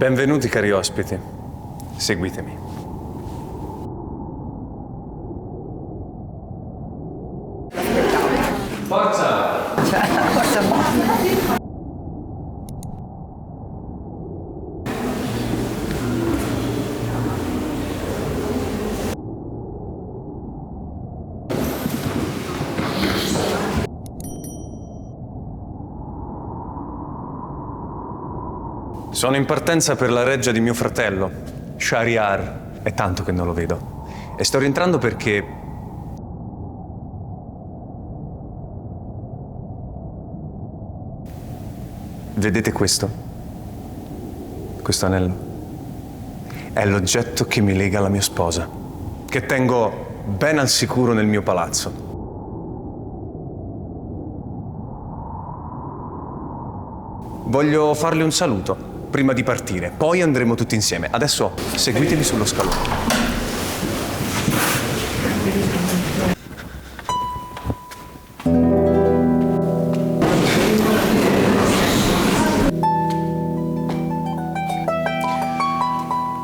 Benvenuti cari ospiti, seguitemi. Forza! Forza! Sono in partenza per la reggia di mio fratello, Shahryar. È tanto che non lo vedo. E sto rientrando perché... Vedete questo? Questo anello? È l'oggetto che mi lega alla mia sposa, che tengo ben al sicuro nel mio palazzo. Voglio farle un saluto prima di partire, poi andremo tutti insieme. Adesso seguitemi sullo scalone.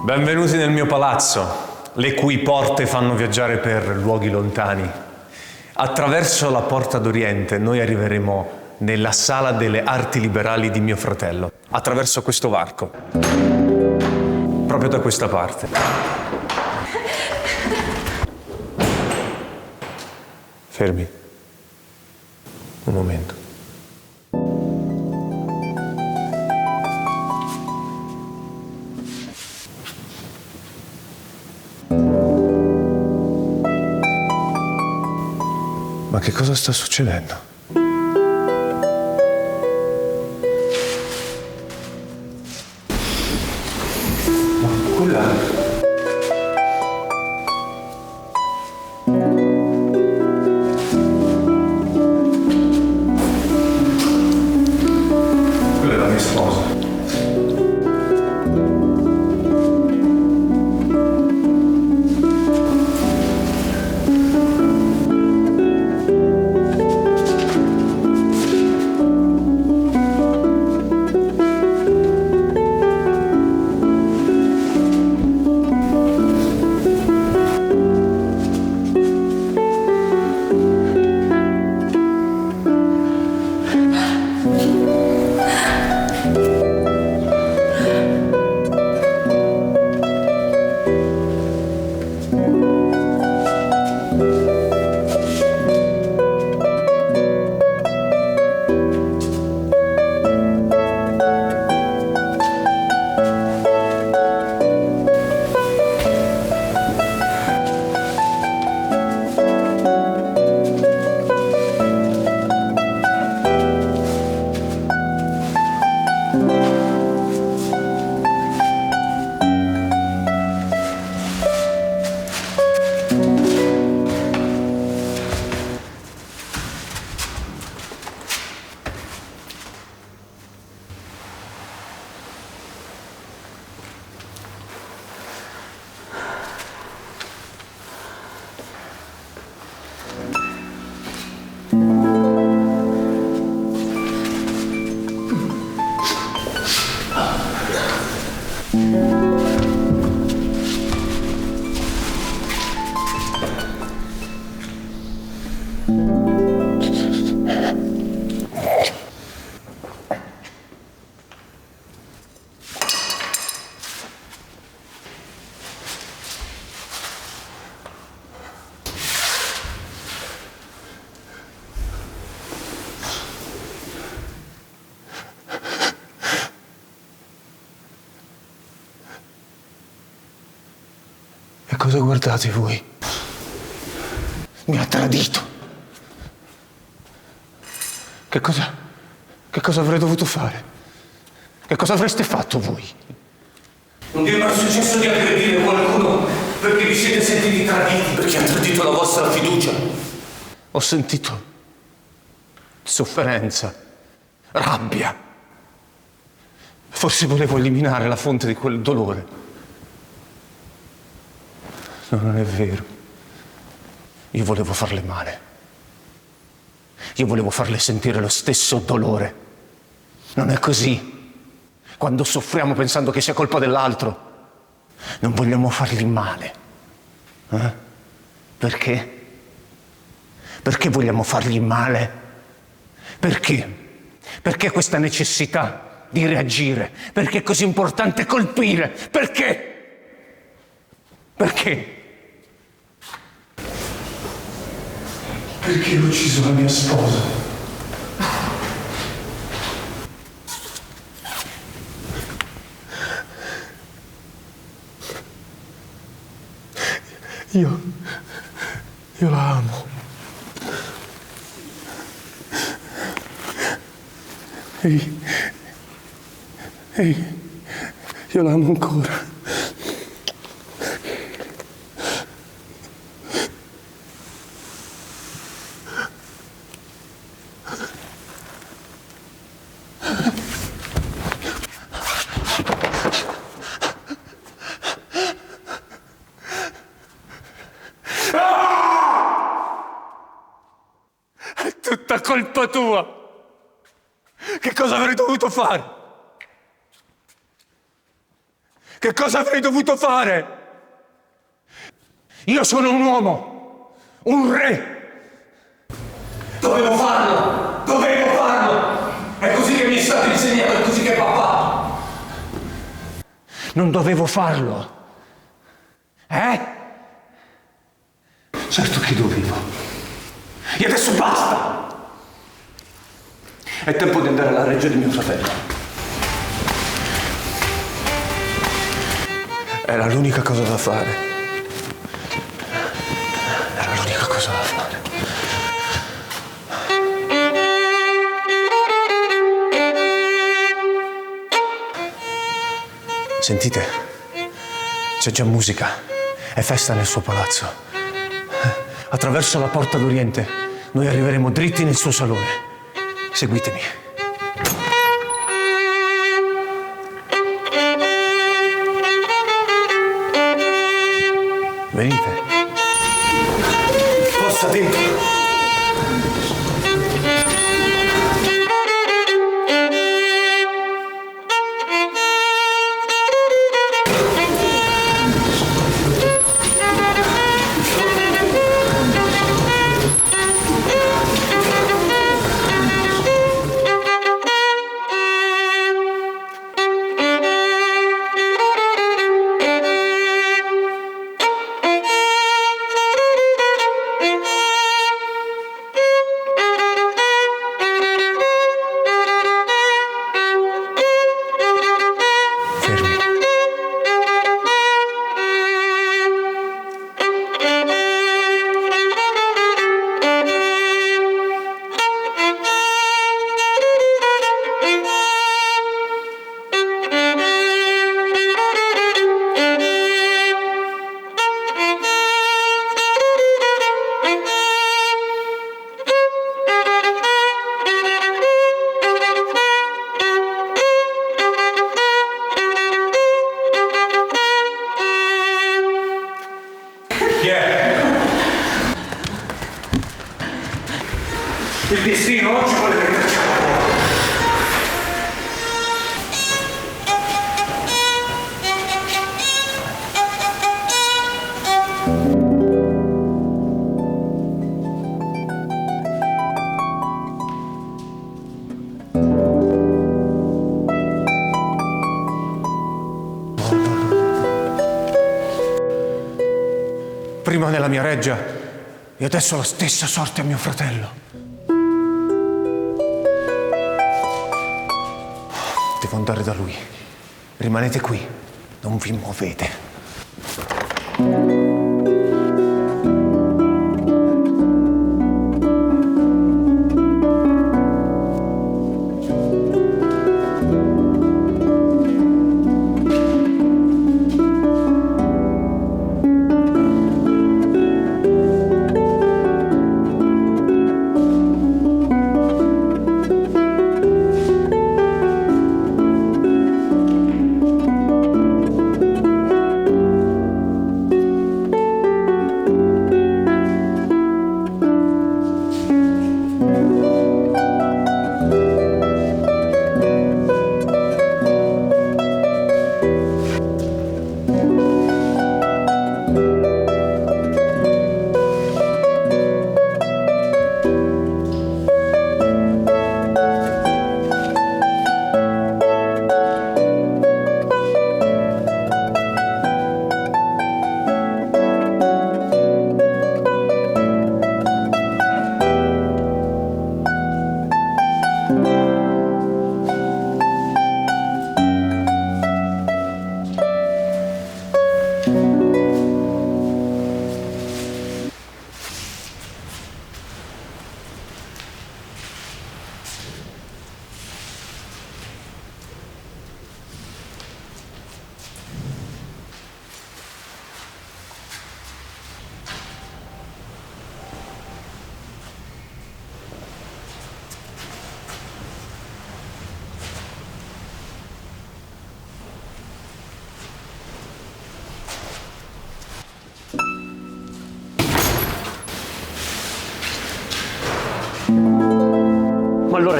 Benvenuti nel mio palazzo, le cui porte fanno viaggiare per luoghi lontani. Attraverso la porta d'Oriente noi arriveremo nella sala delle arti liberali di mio fratello, attraverso questo varco, proprio da questa parte. Fermi. Un momento. Ma che cosa sta succedendo? Quella è la mia sposa. E cosa guardate voi? Mi ha tradito. Che cosa avrei dovuto fare? Che cosa avreste fatto voi? Non vi è mai successo di aggredire qualcuno perché vi siete sentiti traditi, perché ha tradito la vostra fiducia? Ho sentito sofferenza, rabbia. Forse volevo eliminare la fonte di quel dolore. No, non è vero. Io volevo farle male. Io volevo farle sentire lo stesso dolore. Non è così. quando soffriamo pensando che sia colpa dell'altro, non vogliamo fargli male. Perché? Perché vogliamo fargli male? Perché? Perché questa necessità di reagire? Perché è così importante colpire? Perché? Perché? Perché ho ucciso la mia sposa. Io la amo. Ehi, io la amo ancora. È tutta colpa tua! Che cosa avrei dovuto fare? Che cosa avrei dovuto fare? Io sono un uomo, un re. Dovevo farlo! Dovevo farlo! È così che mi è stato insegnato, è così che papà. Non dovevo farlo. Certo che dovevo. E adesso basta! È tempo di andare alla reggia di mio fratello. Era l'unica cosa da fare. Era l'unica cosa da fare. Sentite, c'è già musica. È festa nel suo palazzo. Attraverso la porta d'Oriente noi arriveremo dritti nel suo salone. Seguitemi. Venite. Forza dentro! Il destino oggi vuole metterci alla porta. Prima nella mia reggia e adesso la stessa sorte a mio fratello. Devo andare da lui. Rimanete qui, non vi muovete.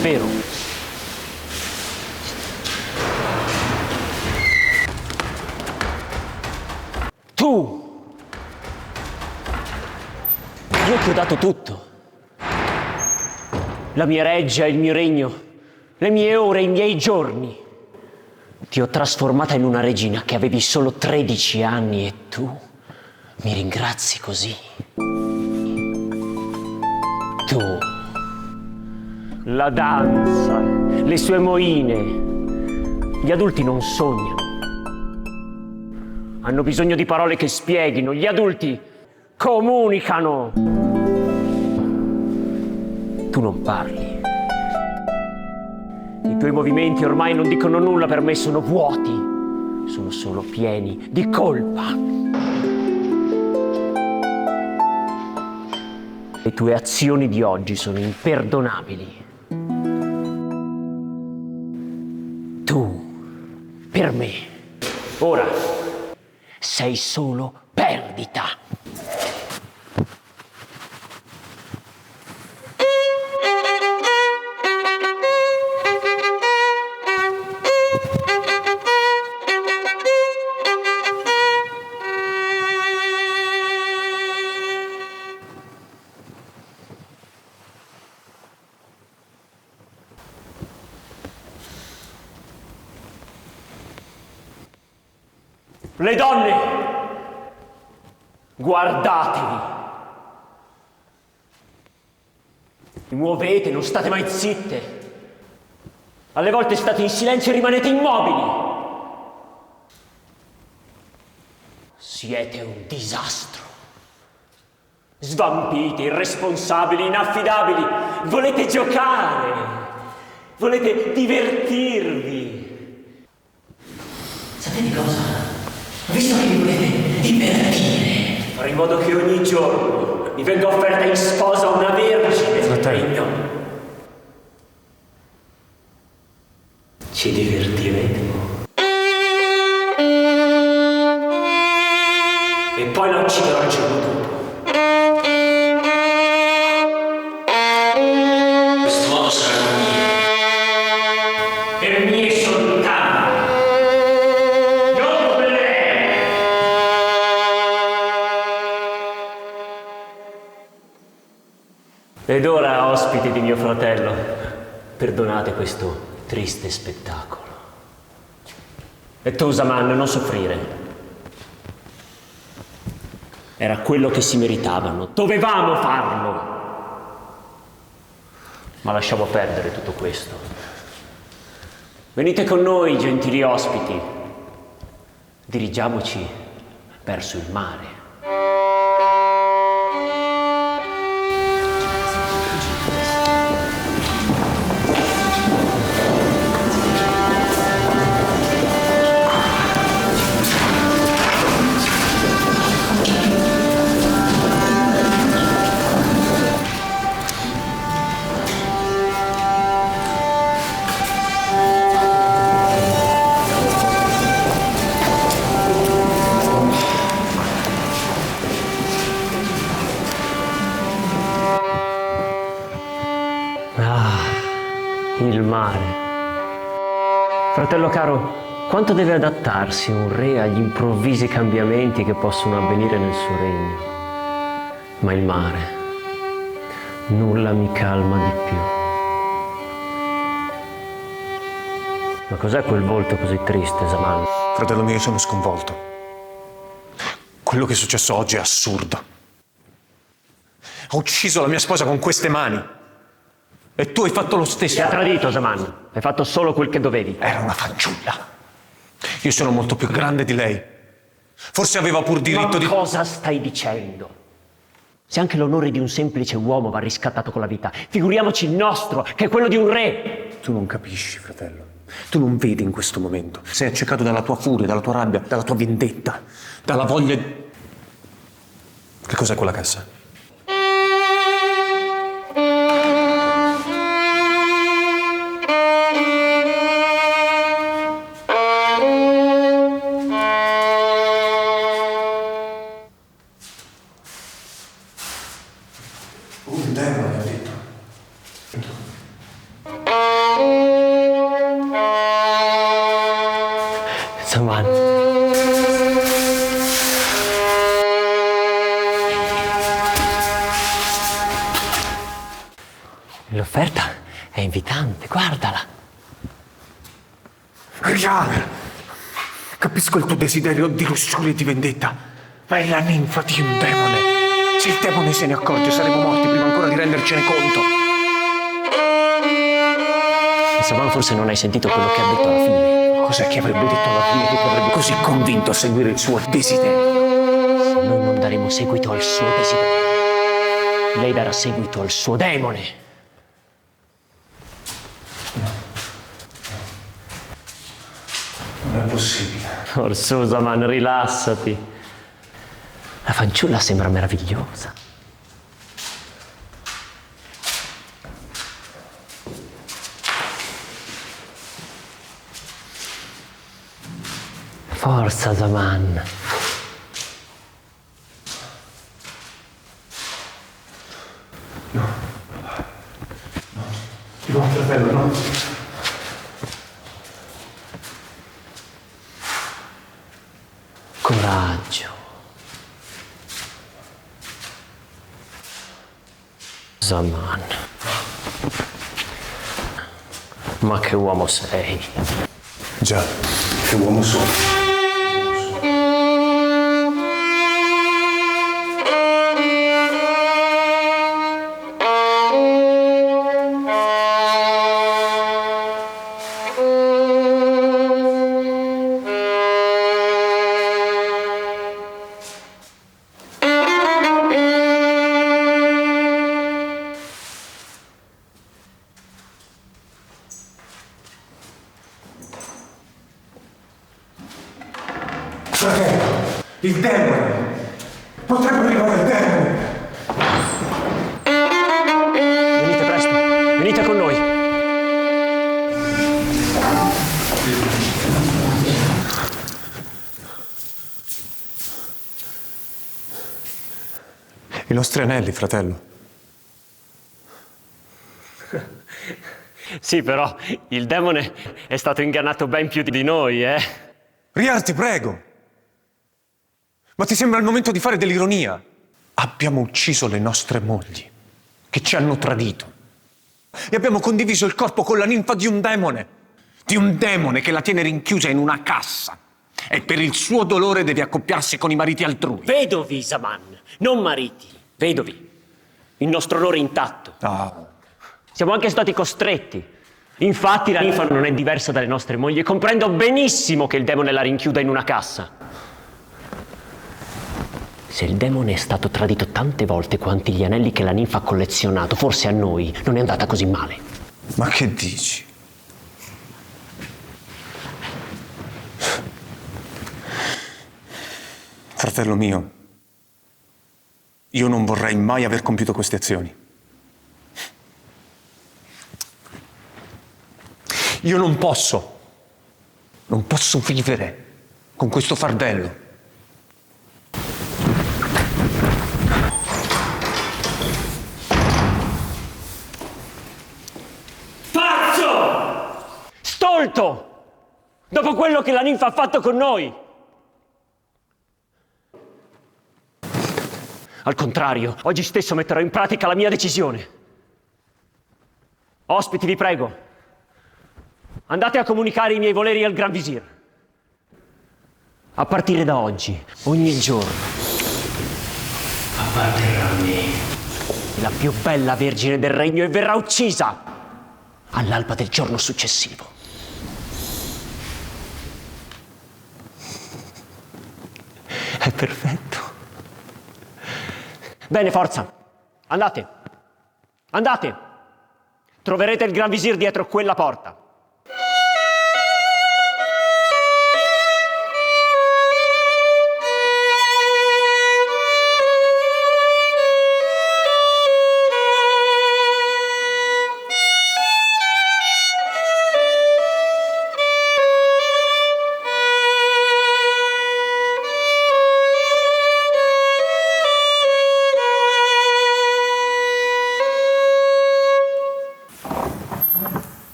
vero. Tu! Io ti ho dato tutto. La mia reggia, il mio regno, le mie ore, i miei giorni. Ti ho trasformata in una regina che avevi solo 13 anni e tu mi ringrazi così. Tu, la danza, le sue moine. Gli adulti non sognano. Hanno bisogno di parole che spieghino. Gli adulti comunicano. Tu non parli. I tuoi movimenti ormai non dicono nulla per me, sono vuoti. Sono solo pieni di colpa. Le tue azioni di oggi sono imperdonabili. Tu, per me, ora sei solo perdita. Le donne, guardatevi. Vi muovete, non state mai zitte. Alle volte state in silenzio e rimanete immobili. Siete un disastro. Svampite, irresponsabili, inaffidabili. Volete giocare. Volete divertirvi. Sapete cosa? Ho visto che mi volete divertire. Farò in modo che ogni giorno mi venga offerta in sposa una vergine del regno. Ci divertiremo. E poi la ucciderò il giorno dopo. Quest'uomo sarà mio. Per mie soltanto. Ed ora, ospiti di mio fratello, perdonate questo triste spettacolo. E tu, Zaman, non soffrire. Era quello che si meritavano. Dovevamo farlo. Ma lasciamo perdere tutto questo. Venite con noi, gentili ospiti. Dirigiamoci verso il mare. Il mare. Fratello caro, quanto deve adattarsi un re agli improvvisi cambiamenti che possono avvenire nel suo regno? Ma il mare, nulla mi calma di più. Ma cos'è quel volto così triste, Zaman? Fratello mio, io sono sconvolto. Quello che è successo oggi è assurdo. Ho ucciso la mia sposa con queste mani. E tu hai fatto lo stesso. Ti ha tradito, Zaman. Hai fatto solo quel che dovevi. Era una fanciulla. Io sono molto più grande di lei. Forse aveva pur diritto Ma cosa stai dicendo? Se anche l'onore di un semplice uomo va riscattato con la vita, figuriamoci il nostro, che è quello di un re. Tu non capisci, fratello. Tu non vedi in questo momento. Sei accecato dalla tua furia, dalla tua rabbia, dalla tua vendetta, dalla voglia... Che cos'è quella cassa? Un demone, ha detto. Zaman. L'offerta è invitante, guardala. Rial, capisco il tuo desiderio di lussuria e di vendetta, ma è la ninfa di un demone. Se il demone se ne accorge, saremo morti prima ancora di rendercene conto. Saman, forse non hai sentito quello che ha detto alla fine. Cos'è che avrebbe detto alla fine che ti avrebbe così convinto a seguire il suo desiderio? Se noi non daremo seguito al suo desiderio, lei darà seguito al suo demone. Non è possibile. Orso, Zaman, rilassati. La fanciulla sembra meravigliosa. Forza, Zaman. No, fratello, no. Coraggio. Zaman. Ma che uomo sei? Già, che uomo sono. Fratello, il demone! Potrebbe arrivare il demone! Venite presto, venite con noi. I nostri anelli, fratello. Sì, però il demone è stato ingannato ben più di noi, eh? Rial, ti prego! Ma ti sembra il momento di fare dell'ironia? Abbiamo ucciso le nostre mogli, che ci hanno tradito. E abbiamo condiviso il corpo con la ninfa di un demone che la tiene rinchiusa in una cassa. E per il suo dolore deve accoppiarsi con i mariti altrui. Vedovi, Zaman, non mariti, vedovi. Il nostro onore è intatto. Ah, Siamo anche stati costretti. Infatti la ninfa non è diversa dalle nostre mogli e comprendo benissimo che il demone la rinchiuda in una cassa. Se il demone è stato tradito tante volte quanti gli anelli che la ninfa ha collezionato, forse a noi non è andata così male. ma che dici? Fratello mio, io non vorrei mai aver compiuto queste azioni. Io non posso vivere con questo fardello. Pazzo! Stolto! Dopo quello che la ninfa ha fatto con noi! Al contrario, oggi stesso metterò in pratica la mia decisione. Ospiti, vi prego. Andate a comunicare i miei voleri al Gran Visir. A partire da oggi, ogni giorno, apparterrà a me la più bella vergine del regno e verrà uccisa all'alba del giorno successivo. È perfetto. Bene, forza. Andate. Andate. Troverete il Gran Visir dietro quella porta.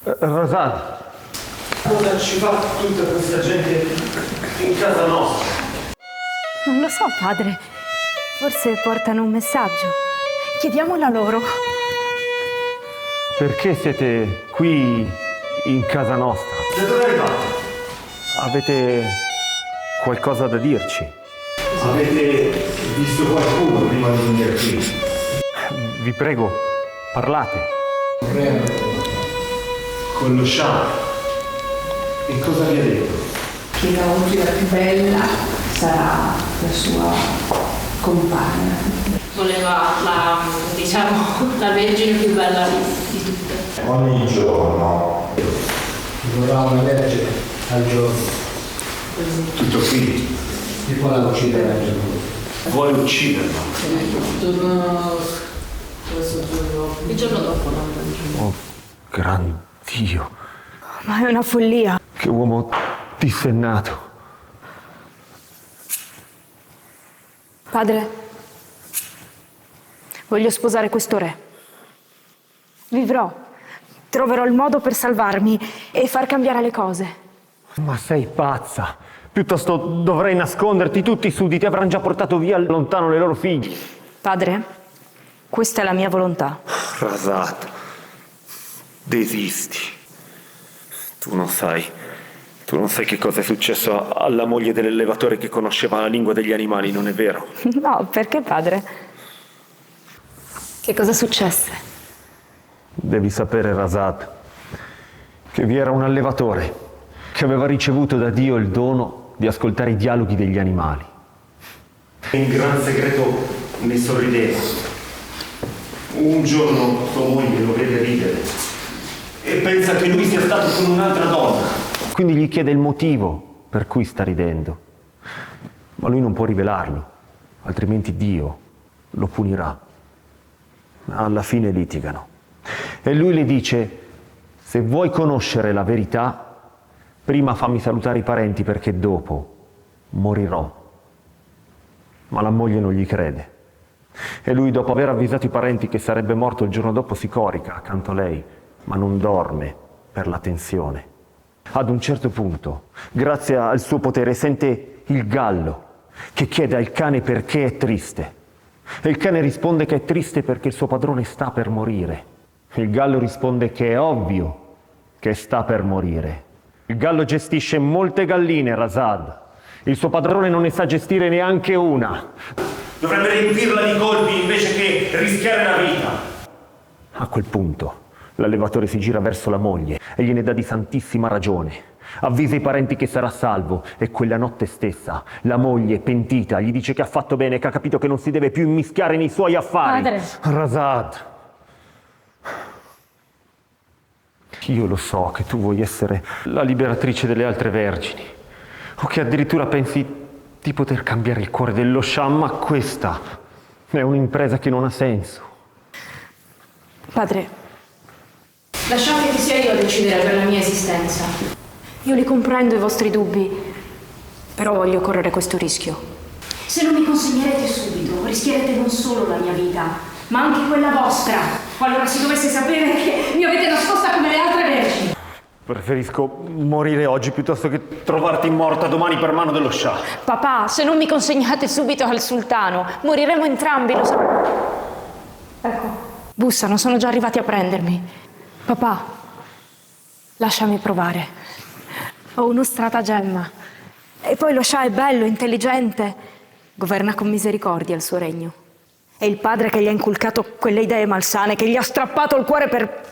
Razad, Cosa ci fa tutta questa gente in casa nostra? Non lo so, padre. Forse portano un messaggio. Chiediamolo a loro. perché siete qui in casa nostra? Da dove arrivate? Avete qualcosa da dirci? Avete visto qualcuno prima di venire qui? Vi prego, parlate. Con lo sciame. E cosa vi ha detto? Che da oggi la più bella sarà la sua compagna. Voleva la vergine più bella di tutte. Ogni giorno. Vorrà una vergine al giorno. Tutto qui. E poi la uccidere al giorno. Vuole ucciderlo. Il giorno dopo, no? Oh, gran Dio, Ma è una follia. che uomo dissennato. Padre, voglio sposare questo re. Vivrò. Troverò il modo per salvarmi e far cambiare le cose. Ma sei pazza! Piuttosto dovrei nasconderti, tutti i sudditi avranno già portato via lontano le loro figlie. Padre, questa è la mia volontà. Razad, desisti. Tu non sai che cosa è successo alla moglie dell'allevatore che conosceva la lingua degli animali, non è vero? No, perché padre? Che cosa successe? Devi sapere, Razad, che vi era un allevatore che aveva ricevuto da Dio il dono di ascoltare i dialoghi degli animali. In gran segreto ne sorrideva. Un giorno sua moglie lo vede ridere e pensa che lui sia stato con un'altra donna. Quindi gli chiede il motivo per cui sta ridendo. Ma lui non può rivelarlo, altrimenti Dio lo punirà. Alla fine litigano. E lui le dice: se vuoi conoscere la verità, prima fammi salutare i parenti perché dopo morirò. Ma la moglie non gli crede. E lui, dopo aver avvisato i parenti che sarebbe morto il giorno dopo, si corica accanto a lei, ma non dorme per la tensione. Ad un certo punto, grazie al suo potere, sente il gallo che chiede al cane perché è triste. E il cane risponde che è triste perché il suo padrone sta per morire. Il gallo risponde che è ovvio che sta per morire. Il gallo gestisce molte galline, Razad. Il suo padrone non ne sa gestire neanche una. Dovrebbe riempirla di colpi invece che rischiare la vita. A quel punto, l'allevatore si gira verso la moglie e gliene dà di santissima ragione. Avvisa i parenti che sarà salvo e quella notte stessa la moglie, pentita, gli dice che ha fatto bene, che ha capito che non si deve più immischiare nei suoi affari. Padre. Razad, io lo so che tu vuoi essere la liberatrice delle altre vergini, o che addirittura pensi di poter cambiare il cuore dello Shah, ma questa è un'impresa che non ha senso. Padre, Lasciate che sia io a decidere per la mia esistenza. io li comprendo i vostri dubbi, però voglio correre questo rischio. Se non mi consegnerete subito, rischierete non solo la mia vita, ma anche quella vostra, qualora si dovesse sapere che mi avete nascosta come le altre vergini. Preferisco morire oggi piuttosto che trovarti morta domani per mano dello Shah. Papà, se non mi consegnate subito al sultano, moriremo entrambi, lo sapete. Ecco, bussano, sono già arrivati a prendermi. Papà, lasciami provare. Ho uno stratagemma. E poi lo Shah è bello, intelligente. Governa con misericordia il suo regno. È il padre che gli ha inculcato quelle idee malsane, che gli ha strappato il cuore per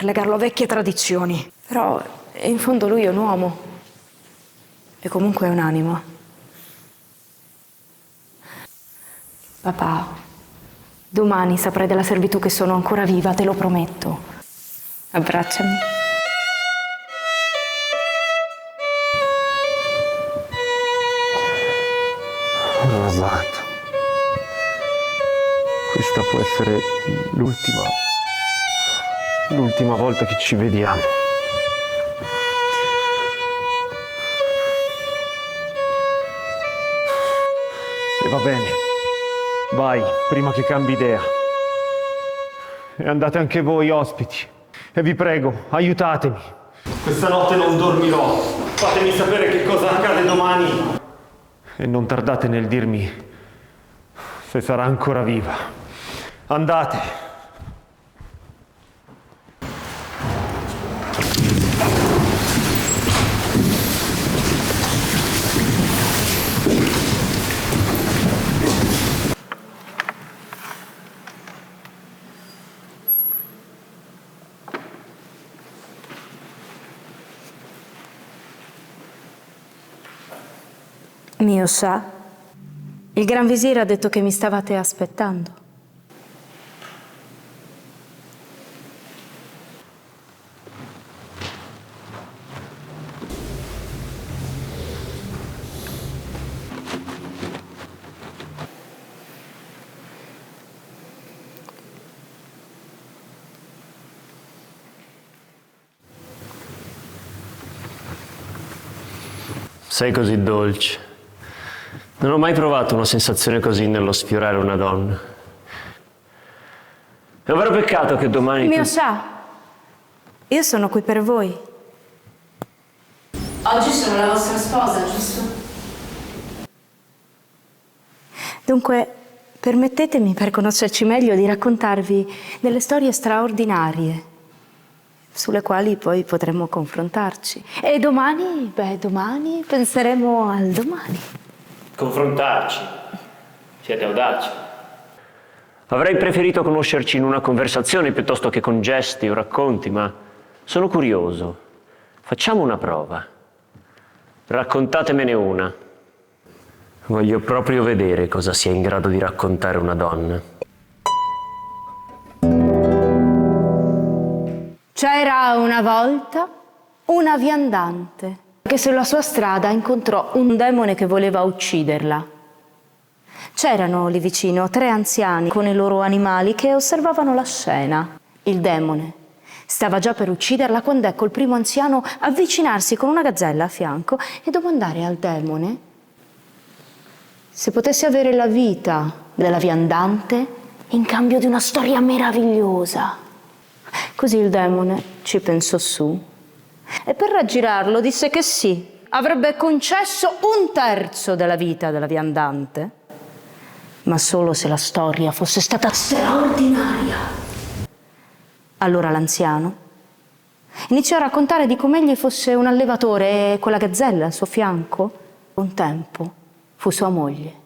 legarlo a vecchie tradizioni. Però, in fondo, lui è un uomo. E comunque è un'anima. Papà, domani saprai della servitù che sono ancora viva, te lo prometto. Abbracciami. Razad, questa può essere l'ultima volta che ci vediamo. E va bene, vai, prima che cambi idea. E andate anche voi, ospiti. E vi prego, aiutatemi. Questa notte non dormirò. Fatemi sapere che cosa accade domani. E non tardate nel dirmi se sarà ancora viva. Andate. Mio Shah, il Gran Visir ha detto che mi stavate aspettando. Sei così dolce. Non ho mai provato una sensazione così nello sfiorare una donna. È un vero peccato che domani... Mio Shah, io sono qui per voi. Oggi sono la vostra sposa, giusto? Dunque, permettetemi, per conoscerci meglio, di raccontarvi delle storie straordinarie sulle quali poi potremo confrontarci. E domani, domani penseremo al domani. Confrontarci? Siete audaci. Avrei preferito conoscerci in una conversazione piuttosto che con gesti o racconti, ma sono curioso. Facciamo una prova. Raccontatemene una. Voglio proprio vedere cosa sia in grado di raccontare una donna. C'era una volta una viandante che sulla sua strada incontrò un demone che voleva ucciderla. C'erano lì vicino 3 anziani con i loro animali che osservavano la scena. Il demone stava già per ucciderla quando ecco il primo anziano avvicinarsi con una gazzella a fianco e domandare al demone se potesse avere la vita della viandante in cambio di una storia meravigliosa. Così il demone ci pensò su e per raggirarlo disse che sì, avrebbe concesso 1/3 della vita della viandante, ma solo se la storia fosse stata straordinaria. Allora l'anziano iniziò a raccontare di come egli fosse un allevatore e quella gazzella al suo fianco un tempo fu sua moglie.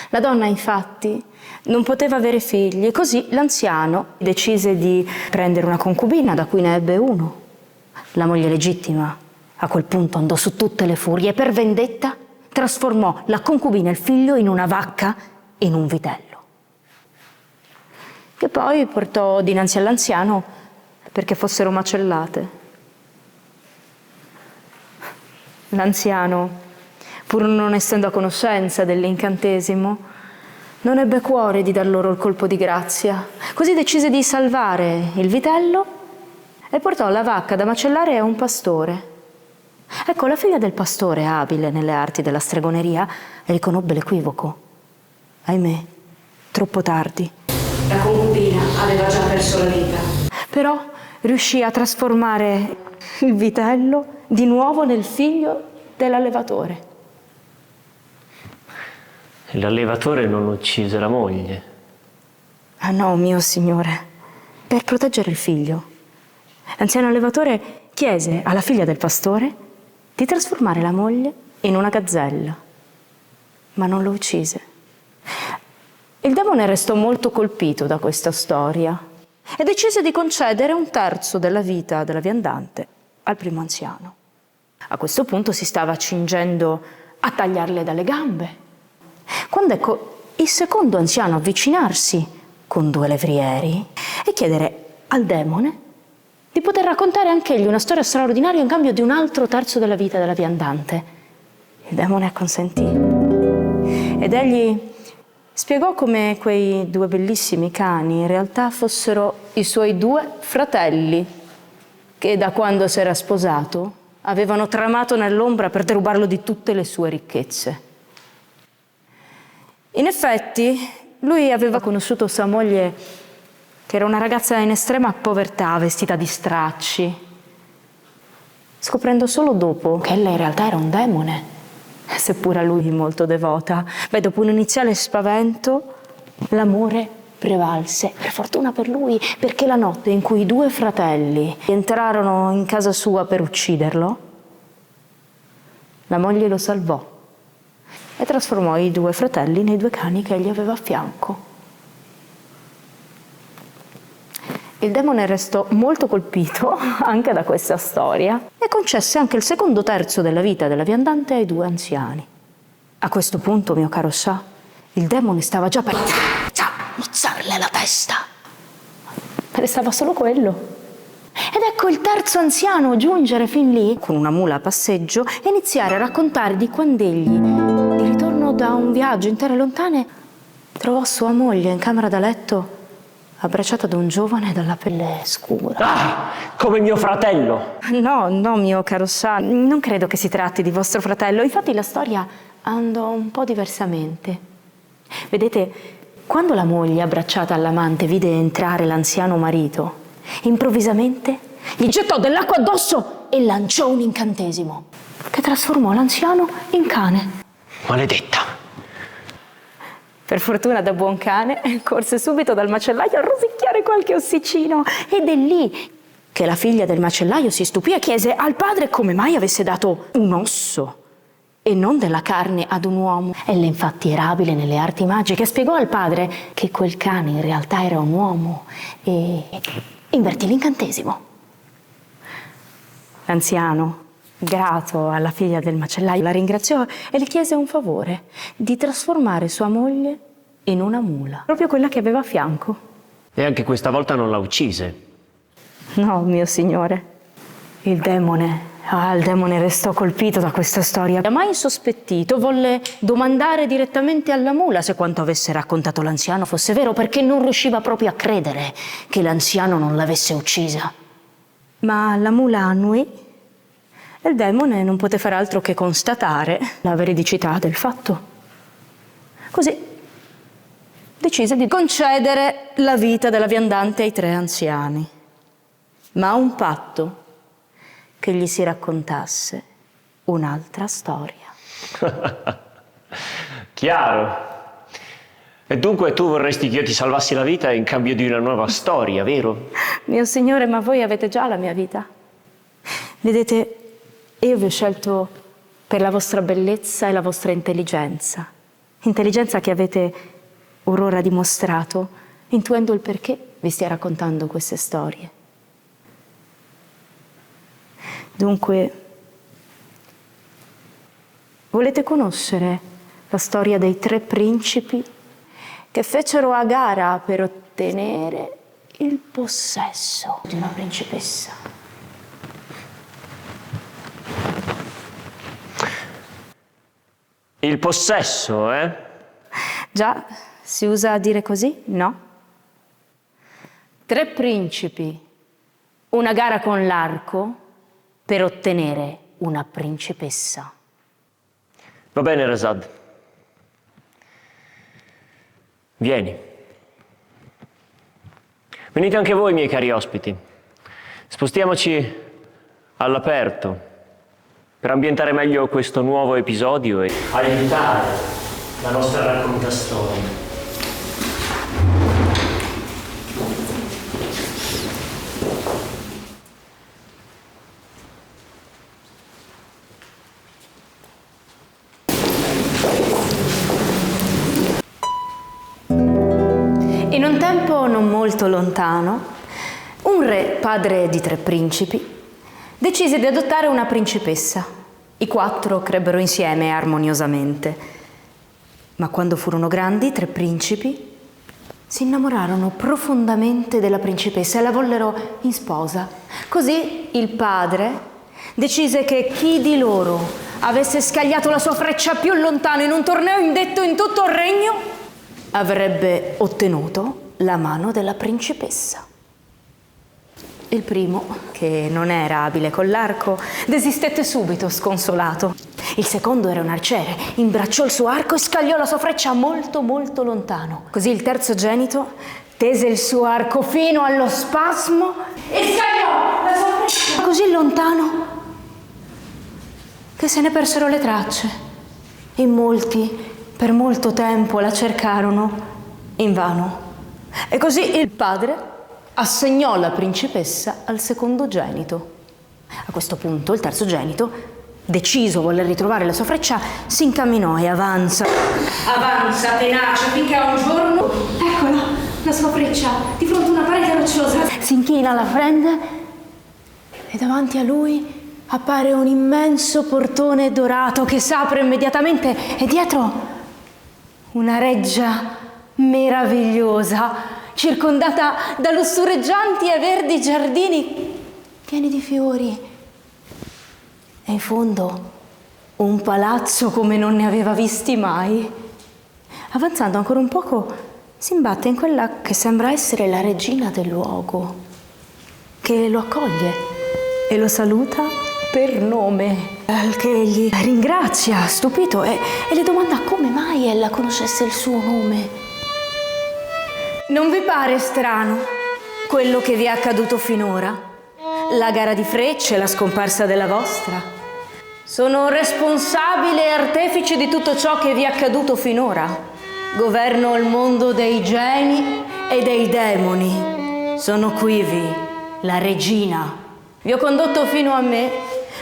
La donna infatti non poteva avere figli e così l'anziano decise di prendere una concubina da cui ne ebbe uno. La moglie legittima a quel punto andò su tutte le furie e per vendetta trasformò la concubina e il figlio in una vacca e in un vitello, che poi portò dinanzi all'anziano perché fossero macellate. L'anziano, pur non essendo a conoscenza dell'incantesimo, non ebbe cuore di dar loro il colpo di grazia, così decise di salvare il vitello e portò la vacca da macellare a un pastore. Ecco, la figlia del pastore, abile nelle arti della stregoneria, riconobbe l'equivoco. Ahimè, troppo tardi. La concubina aveva già perso la vita. Però riuscì a trasformare il vitello di nuovo nel figlio dell'allevatore. E l'allevatore non uccise la moglie. Ah no, mio signore, per proteggere il figlio. L'anziano allevatore chiese alla figlia del pastore di trasformare la moglie in una gazzella, ma non lo uccise. Il demone restò molto colpito da questa storia e decise di concedere 1/3 della vita della viandante al primo anziano. A questo punto si stava accingendo a tagliarle dalle gambe, quando ecco il secondo anziano avvicinarsi con 2 levrieri e chiedere al demone di poter raccontare anch'egli una storia straordinaria in cambio di un altro 1/3 della vita della viandante. Il demone acconsentì ed egli spiegò come quei 2 bellissimi cani in realtà fossero i suoi 2 fratelli che da quando si era sposato avevano tramato nell'ombra per derubarlo di tutte le sue ricchezze. In effetti, lui aveva conosciuto sua moglie che era una ragazza in estrema povertà, vestita di stracci, scoprendo solo dopo che ella in realtà era un demone, seppur a lui molto devota. Beh, dopo un iniziale spavento, l'amore prevalse, per fortuna per lui, perché la notte in cui i due fratelli entrarono in casa sua per ucciderlo, la moglie lo salvò e trasformò i due fratelli nei due cani che egli aveva a fianco. Il demone restò molto colpito anche da questa storia e concesse anche il secondo terzo della vita della viandante ai due anziani. A questo punto, mio caro Sa, il demone stava già per mozzarle la testa. Restava solo quello. Ed ecco il terzo anziano giungere fin lì, con una mula a passeggio, e iniziare a raccontare di quando egli, di ritorno da un viaggio in terre lontane, trovò sua moglie in camera da letto, abbracciata da un giovane dalla pelle scura. Ah, come mio fratello! No, mio caro Sa, non credo che si tratti di vostro fratello. Infatti la storia andò un po' diversamente. Vedete, quando la moglie, abbracciata all'amante, vide entrare l'anziano marito, improvvisamente gli gettò dell'acqua addosso e lanciò un incantesimo che trasformò l'anziano in cane. Maledetta! Per fortuna, da buon cane, corse subito dal macellaio a rosicchiare qualche ossicino, ed è lì che la figlia del macellaio si stupì e chiese al padre come mai avesse dato un osso e non della carne ad un uomo. Ella infatti era abile nelle arti magiche, spiegò al padre che quel cane in realtà era un uomo e invertì l'incantesimo. L'anziano, grato alla figlia del macellaio, la ringraziò e le chiese un favore: di trasformare sua moglie in una mula, proprio quella che aveva a fianco. E anche questa volta non la uccise. No, mio signore. Il demone restò colpito da questa storia. Mai insospettito, volle domandare direttamente alla mula se quanto avesse raccontato l'anziano fosse vero, perché non riusciva proprio a credere che l'anziano non l'avesse uccisa. Ma la mula annuì e il demone non poté fare altro che constatare la veridicità del fatto. Così decise di concedere la vita della viandante ai tre anziani, ma a un patto che gli si raccontasse un'altra storia. Chiaro. E dunque tu vorresti che io ti salvassi la vita in cambio di una nuova storia, vero? Mio signore, ma voi avete già la mia vita. Vedete, io vi ho scelto per la vostra bellezza e la vostra intelligenza. Intelligenza che avete or ora dimostrato, intuendo il perché vi stia raccontando queste storie. Dunque, volete conoscere la storia dei tre principi che fecero a gara per ottenere il possesso di una principessa? Il possesso, eh? Già, si usa a dire così, no? Tre principi, una gara con l'arco per ottenere una principessa. Va bene, Rasad. Vieni. Venite anche voi, miei cari ospiti. Spostiamoci all'aperto per ambientare meglio questo nuovo episodio e aiutare la nostra raccontastoria. In un tempo non molto lontano, un re, padre di tre principi, decise di adottare una principessa. I quattro crebbero insieme armoniosamente. Ma quando furono grandi, i tre principi si innamorarono profondamente della principessa e la vollero in sposa. Così il padre decise che chi di loro avesse scagliato la sua freccia più lontano in un torneo indetto in tutto il regno avrebbe ottenuto la mano della principessa. Il primo, che non era abile con l'arco, desistette subito, sconsolato. Il secondo era un arciere, imbracciò il suo arco e scagliò la sua freccia molto molto lontano. Così il terzogenito tese il suo arco fino allo spasmo e scagliò la sua freccia così lontano che se ne persero le tracce. In molti, per molto tempo, la cercarono invano. E così il padre assegnò la principessa al secondogenito. A questo punto il terzogenito, deciso a voler ritrovare la sua freccia, si incamminò e avanza tenace finché a un giorno, eccola, la sua freccia di fronte a una parete rocciosa. Si inchina, la prende e davanti a lui appare un immenso portone dorato che s'apre immediatamente e dietro una reggia meravigliosa, circondata da lussureggianti e verdi giardini pieni di fiori. E in fondo un palazzo come non ne aveva visti mai. Avanzando ancora un poco, si imbatte in quella che sembra essere la regina del luogo, che lo accoglie e lo saluta per nome, al che egli ringrazia, stupito, e le domanda come mai ella conoscesse il suo nome. Non vi pare strano quello che vi è accaduto finora? La gara di frecce, la scomparsa della vostra? Sono responsabile e artefice di tutto ciò che vi è accaduto finora. Governo il mondo dei geni e dei demoni. Sono Quivi, la regina. Vi ho condotto fino a me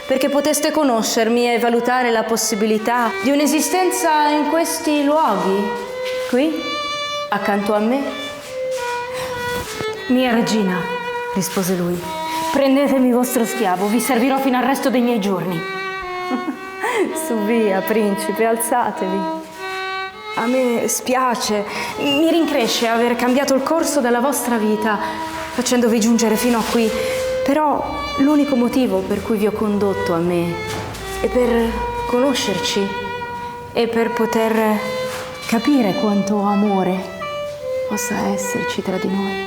perché poteste conoscermi e valutare la possibilità di un'esistenza in questi luoghi, qui, accanto a me. Mia regina, rispose lui, prendetemi vostro schiavo, vi servirò fino al resto dei miei giorni. Su via, principe, alzatevi. A me spiace, mi rincresce aver cambiato il corso della vostra vita, facendovi giungere fino a qui. Però l'unico motivo per cui vi ho condotto a me è per conoscerci e per poter capire quanto amore possa esserci tra di noi.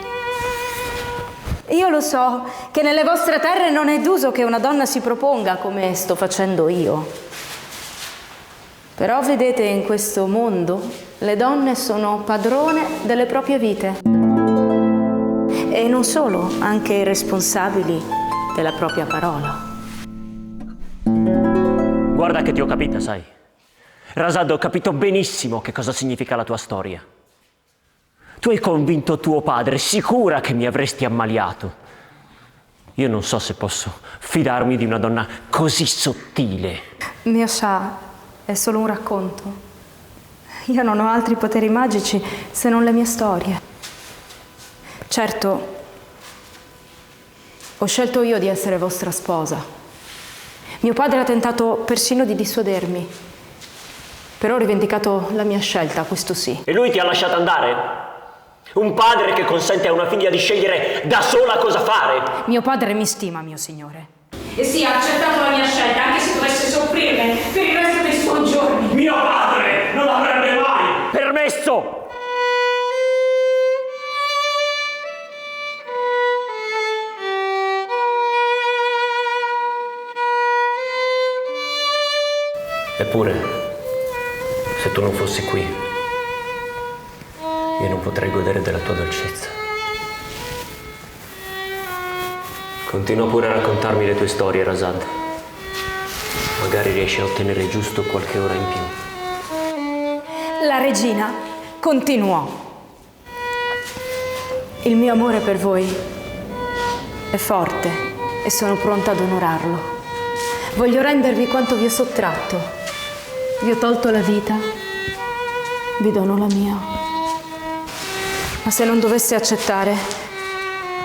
Io lo so che nelle vostre terre non è d'uso che una donna si proponga come sto facendo io. Però vedete, in questo mondo le donne sono padrone delle proprie vite. E non solo, anche responsabili della propria parola. Guarda che ti ho capita, sai. Razad, ho capito benissimo che cosa significa la tua storia. Tu hai convinto tuo padre, sicura che mi avresti ammaliato. Io non so se posso fidarmi di una donna così sottile. Mio Shah, è solo un racconto. Io non ho altri poteri magici se non le mie storie. Certo, ho scelto io di essere vostra sposa. Mio padre ha tentato persino di dissuadermi, però ho rivendicato la mia scelta, questo sì. E lui ti ha lasciato andare? Un padre che consente a una figlia di scegliere da sola cosa fare? Mio padre mi stima, mio signore. E sì, ha accettato la mia scelta, anche se dovesse soffrirne per il resto dei suoi giorni. Mio padre non avrebbe mai permesso! Eppure, se tu non fossi qui, io non potrei godere della tua dolcezza. Continua pure a raccontarmi le tue storie, Razad. Magari riesci a ottenere giusto qualche ora in più. La regina continuò. Il mio amore per voi è forte e sono pronta ad onorarlo. Voglio rendervi quanto vi ho sottratto. Vi ho tolto la vita, vi dono la mia. Ma se non doveste accettare,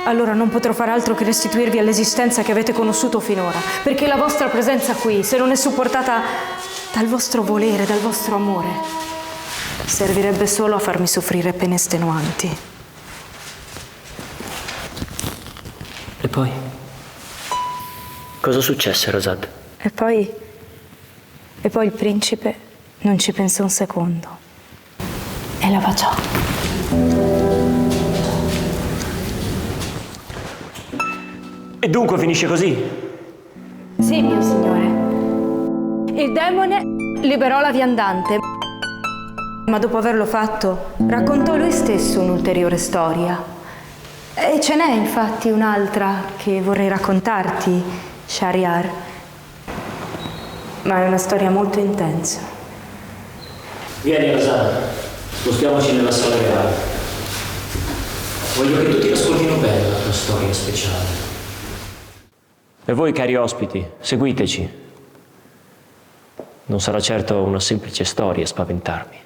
allora non potrò far altro che restituirvi all'esistenza che avete conosciuto finora, perché la vostra presenza qui, se non è supportata dal vostro volere, dal vostro amore, servirebbe solo a farmi soffrire pene estenuanti. E poi? Cosa successe, Razad? E poi il principe non ci pensò un secondo e la baciò. E dunque finisce così? Sì, mio signore. Il demone liberò la viandante, Ma dopo averlo fatto, raccontò lui stesso un'ulteriore storia. E ce n'è infatti un'altra che vorrei raccontarti, Shahryar. Ma è una storia molto intensa. Vieni, Razan, spostiamoci nella sala reale. Voglio che tutti ascoltino bene la tua storia speciale. E voi, cari ospiti, seguiteci. Non sarà certo una semplice storia a spaventarmi.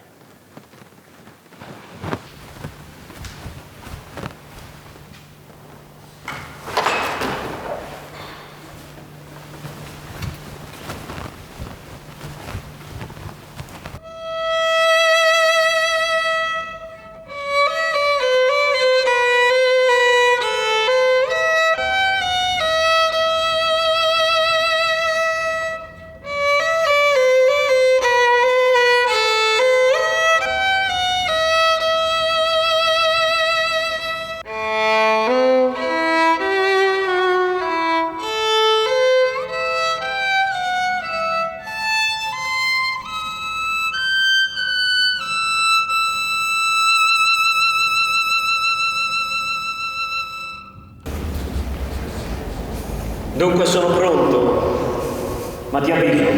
Dunque sono pronto, ma ti avviso.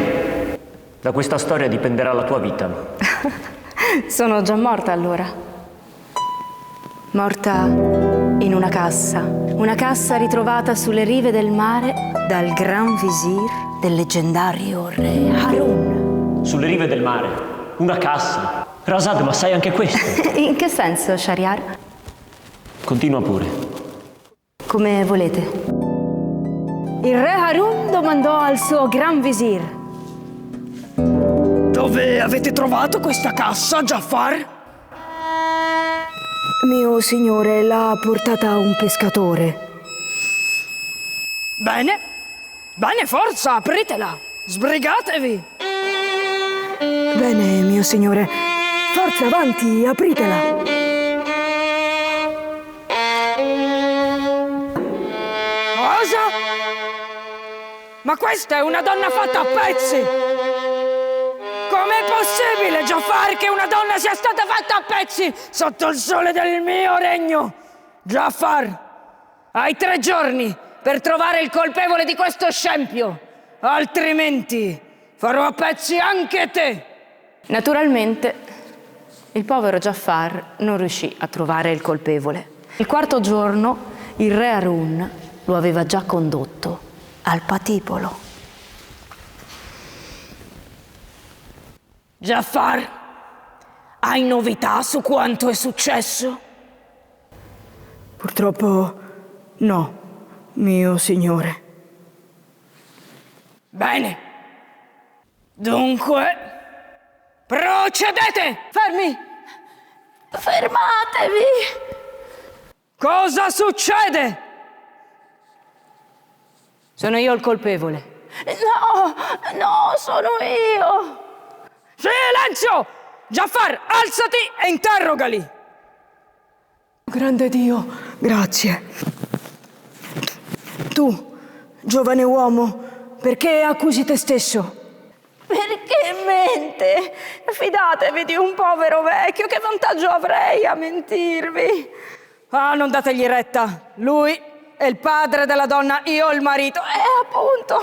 Da questa storia dipenderà la tua vita. Sono già morta allora. Morta in una cassa ritrovata sulle rive del mare dal gran visir del leggendario re Harun. Sulle rive del mare, una cassa. Razad, ma sai anche questo? In che senso, Shahryar? Continua pure. Come volete. Il re Harun domandò al suo gran visir: dove avete trovato questa cassa, Jafar? Mio signore, l'ha portata un pescatore. Bene, bene, forza, apritela, sbrigatevi. Bene, mio signore, forza, avanti, apritela. Cosa? Ma questa è una donna fatta a pezzi! Com'è possibile, Jafar, che una donna sia stata fatta a pezzi sotto il sole del mio regno? Jafar, hai 3 giorni per trovare il colpevole di questo scempio, altrimenti farò a pezzi anche te! Naturalmente, il povero Jafar non riuscì a trovare il colpevole. Il 4° giorno, il re Harun lo aveva già condotto al patibolo. Jafar, hai novità su quanto è successo? Purtroppo no, mio signore. Bene. Dunque, procedete! Fermi! Fermatevi! Cosa succede? Sono io il colpevole. No, sono io! Silenzio! Jafar, alzati e interrogali! Grande Dio, grazie. Tu, giovane uomo, perché accusi te stesso? Perché mente? Fidatevi di un povero vecchio, che vantaggio avrei a mentirvi? Ah, non dategli retta. Lui è il padre della donna, io il marito. Appunto,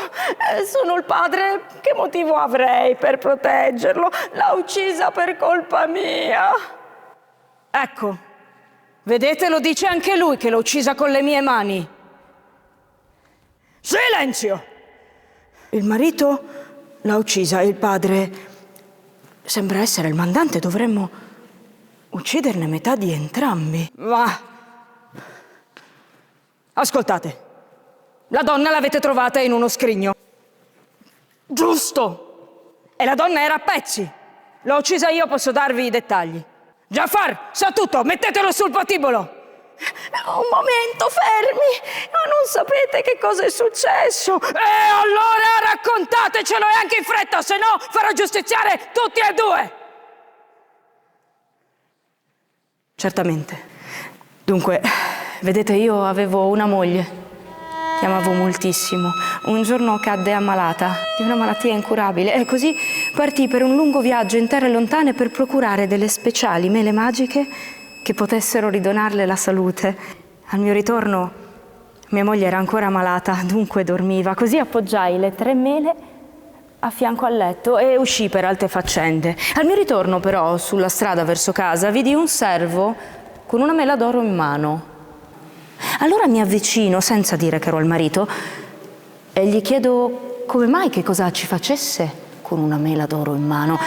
sono il padre. Che motivo avrei per proteggerlo? L'ha uccisa per colpa mia. Ecco, vedete, lo dice anche lui che l'ho uccisa con le mie mani. Silenzio! Il marito l'ha uccisa, il padre sembra essere il mandante. Dovremmo ucciderne metà di entrambi. Ma ascoltate, la donna l'avete trovata in uno scrigno. Giusto! E la donna era a pezzi. L'ho uccisa io, posso darvi i dettagli. Jafar, sa tutto, mettetelo sul patibolo. Un momento, fermi! Ma non sapete che cosa è successo? E allora raccontatecelo, e anche in fretta, se no farò giustiziare tutti e 2. Certamente. Dunque, vedete, io avevo una moglie. Ti amavo moltissimo. Un giorno cadde ammalata di una malattia incurabile e così partì per un lungo viaggio in terre lontane per procurare delle speciali mele magiche che potessero ridonarle la salute. Al mio ritorno mia moglie era ancora malata, dunque dormiva. Così appoggiai le 3 mele a fianco al letto e uscii per alte faccende. Al mio ritorno però, sulla strada verso casa, vidi un servo con una mela d'oro in mano. Allora mi avvicino, senza dire che ero il marito, e gli chiedo come mai, che cosa ci facesse con una mela d'oro in mano.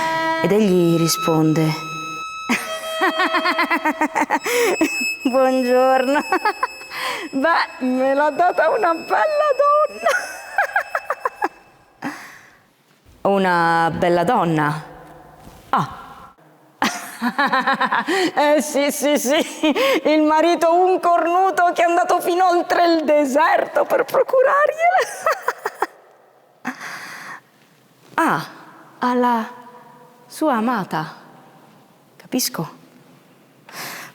Ed egli risponde: buongiorno. Beh, me l'ha data una bella donna. Una bella donna? Ah. Sì, il marito un cornuto che è andato fino oltre il deserto per procurargliela. Ah, alla sua amata. Capisco.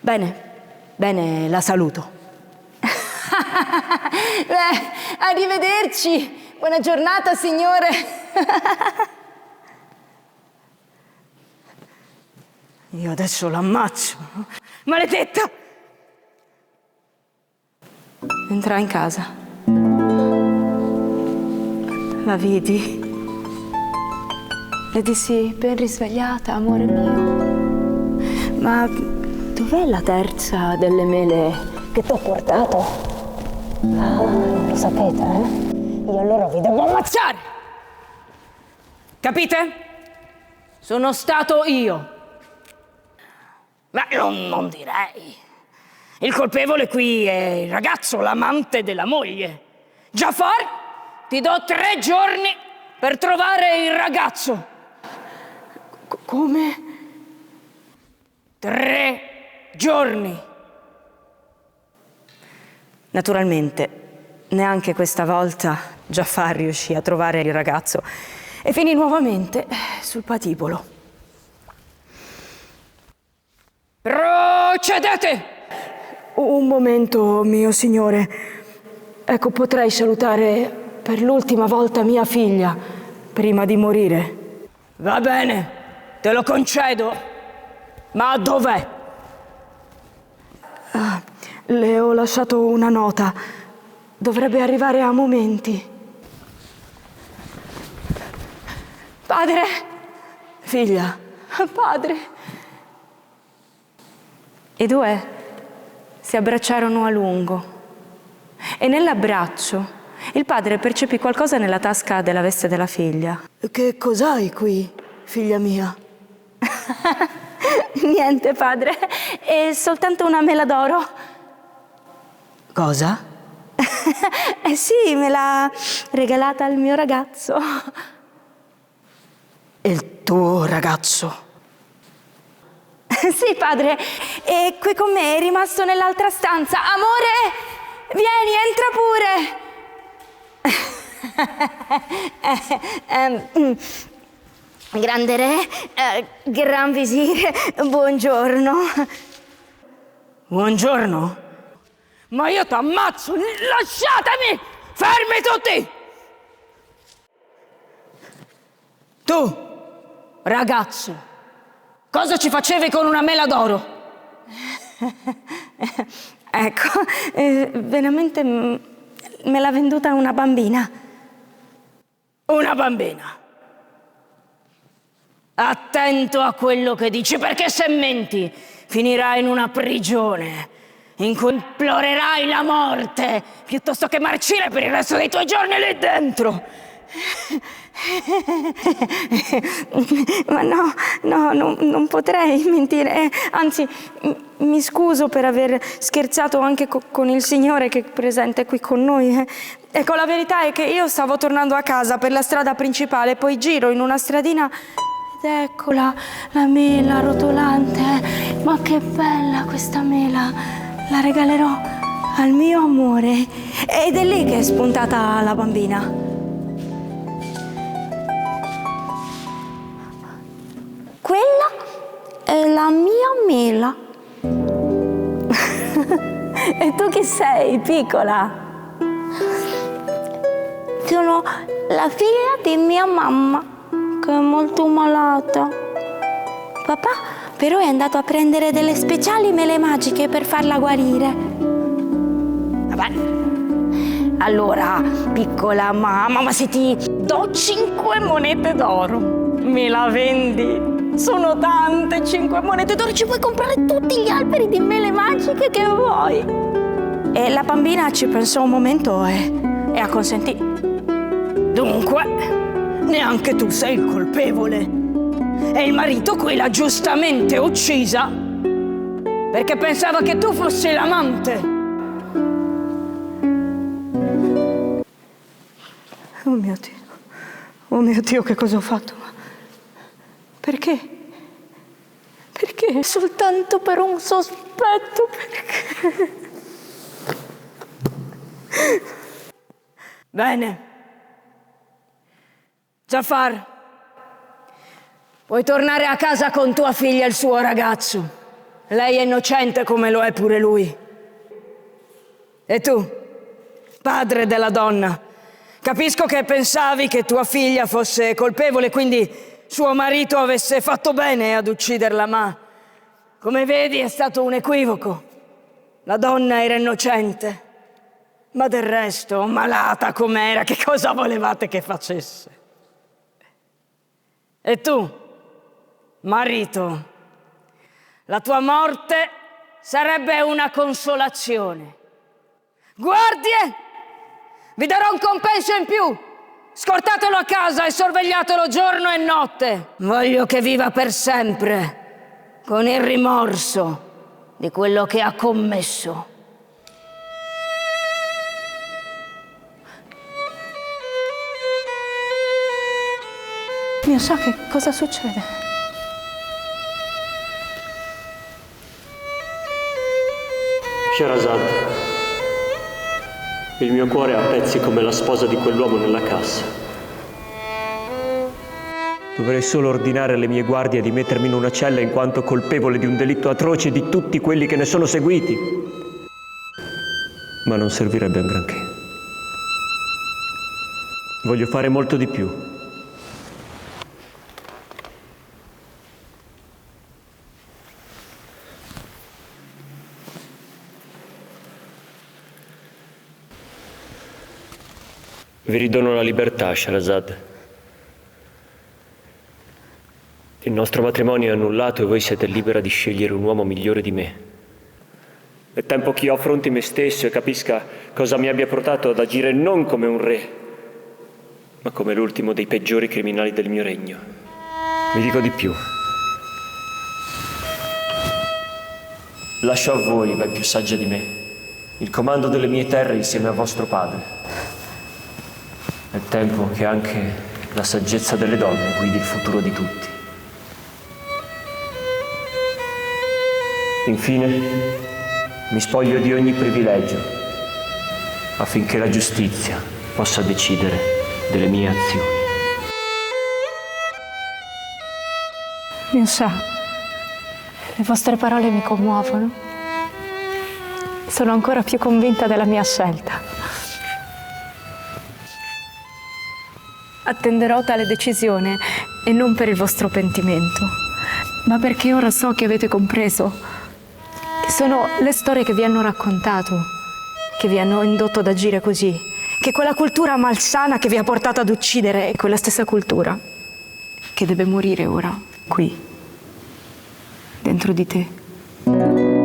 Bene, la saluto. Beh, arrivederci. Buona giornata, signore. Io adesso l'ammazzo. Maledetta! Entrai in casa. La vidi. Le dissi: ben risvegliata, amore mio. Ma dov'è la terza delle mele che t'ho portato? Ah, non lo sapete, eh? Io allora vi devo ammazzare! Capite? Sono stato io. Ma non direi. Il colpevole qui è il ragazzo, l'amante della moglie. Jafar, ti do 3 giorni per trovare il ragazzo. Come? 3 giorni. Naturalmente, neanche questa volta Jafar riuscì a trovare il ragazzo e finì nuovamente sul patibolo. Procedete! Un momento, mio signore. Ecco, potrei salutare per l'ultima volta mia figlia prima di morire. Va bene, te lo concedo. Ma dov'è? Le ho lasciato una nota. Dovrebbe arrivare a momenti. Padre! Figlia! Padre! I 2 si abbracciarono a lungo e nell'abbraccio il padre percepì qualcosa nella tasca della veste della figlia. Che cos'hai qui, figlia mia? Niente, padre, è soltanto una mela d'oro. Cosa? Sì, me l'ha regalata il mio ragazzo. Il tuo ragazzo? Sì, padre, è qui con me, è rimasto nell'altra stanza. Amore, vieni, entra pure. Grande re, gran visire, buongiorno. Buongiorno? Ma io t'ammazzo, lasciatemi! Fermi tutti! Tu, ragazzo, cosa ci facevi con una mela d'oro? Ecco, veramente me l'ha venduta una bambina. Una bambina? Attento a quello che dici, perché se menti finirai in una prigione in cui implorerai la morte piuttosto che marcire per il resto dei tuoi giorni lì dentro. Ma no, non potrei mentire, anzi mi scuso per aver scherzato anche con il Signore che è presente qui con noi. Ecco, la verità è che io stavo tornando a casa per la strada principale, poi giro in una stradina ed eccola, la mela rotolante. Ma che bella questa mela, la regalerò al mio amore. Ed è lì che è spuntata la bambina. Quella è la mia mela. E tu chi sei, piccola? sono la figlia di mia mamma, che è molto malata. Papà però è andato a prendere delle speciali mele magiche per farla guarire. Vabbè. Allora, piccola mamma, ma se ti do 5 monete d'oro, me la vendi? Sono tante 5 monete d'oro, ci puoi comprare tutti gli alberi di mele magiche che vuoi. E la bambina ci pensò un momento e acconsentì. Dunque, neanche tu sei il colpevole. È il marito qui l'ha giustamente uccisa perché pensava che tu fossi l'amante. Oh mio Dio, che cosa ho fatto? Perché? Perché? Soltanto per un sospetto, perché? Bene. Jafar, puoi tornare a casa con tua figlia e il suo ragazzo. Lei è innocente come lo è pure lui. E tu, padre della donna, capisco che pensavi che tua figlia fosse colpevole, quindi suo marito avesse fatto bene ad ucciderla, ma come vedi è stato un equivoco. La donna era innocente, ma del resto, malata com'era, che cosa volevate che facesse? E tu, marito, la tua morte sarebbe una consolazione. Guardie! Vi darò un compenso in più. Scortatelo a casa e sorvegliatelo giorno e notte. Voglio che viva per sempre con il rimorso di quello che ha commesso. Mio sa che cosa succede? Sherazad, il mio cuore è a pezzi come la sposa di quell'uomo nella cassa. Dovrei solo ordinare alle mie guardie di mettermi in una cella in quanto colpevole di un delitto atroce di tutti quelli che ne sono seguiti. Ma non servirebbe a un granché. Voglio fare molto di più. Vi ridono la libertà, Sherazad. Il nostro matrimonio è annullato e voi siete libera di scegliere un uomo migliore di me. È tempo che io affronti me stesso e capisca cosa mi abbia portato ad agire non come un re, ma come l'ultimo dei peggiori criminali del mio regno. Vi dico di più. Lascio a voi, ben più saggia di me, il comando delle mie terre insieme a vostro padre. È tempo che anche la saggezza delle donne guidi il futuro di tutti. Infine, mi spoglio di ogni privilegio affinché la giustizia possa decidere delle mie azioni. Mio sa, le vostre parole mi commuovono. Sono ancora più convinta della mia scelta. Attenderò tale decisione e non per il vostro pentimento, ma perché ora so che avete compreso che sono le storie che vi hanno raccontato che vi hanno indotto ad agire così, che quella cultura malsana che vi ha portato ad uccidere è quella stessa cultura che deve morire ora, qui, dentro di te.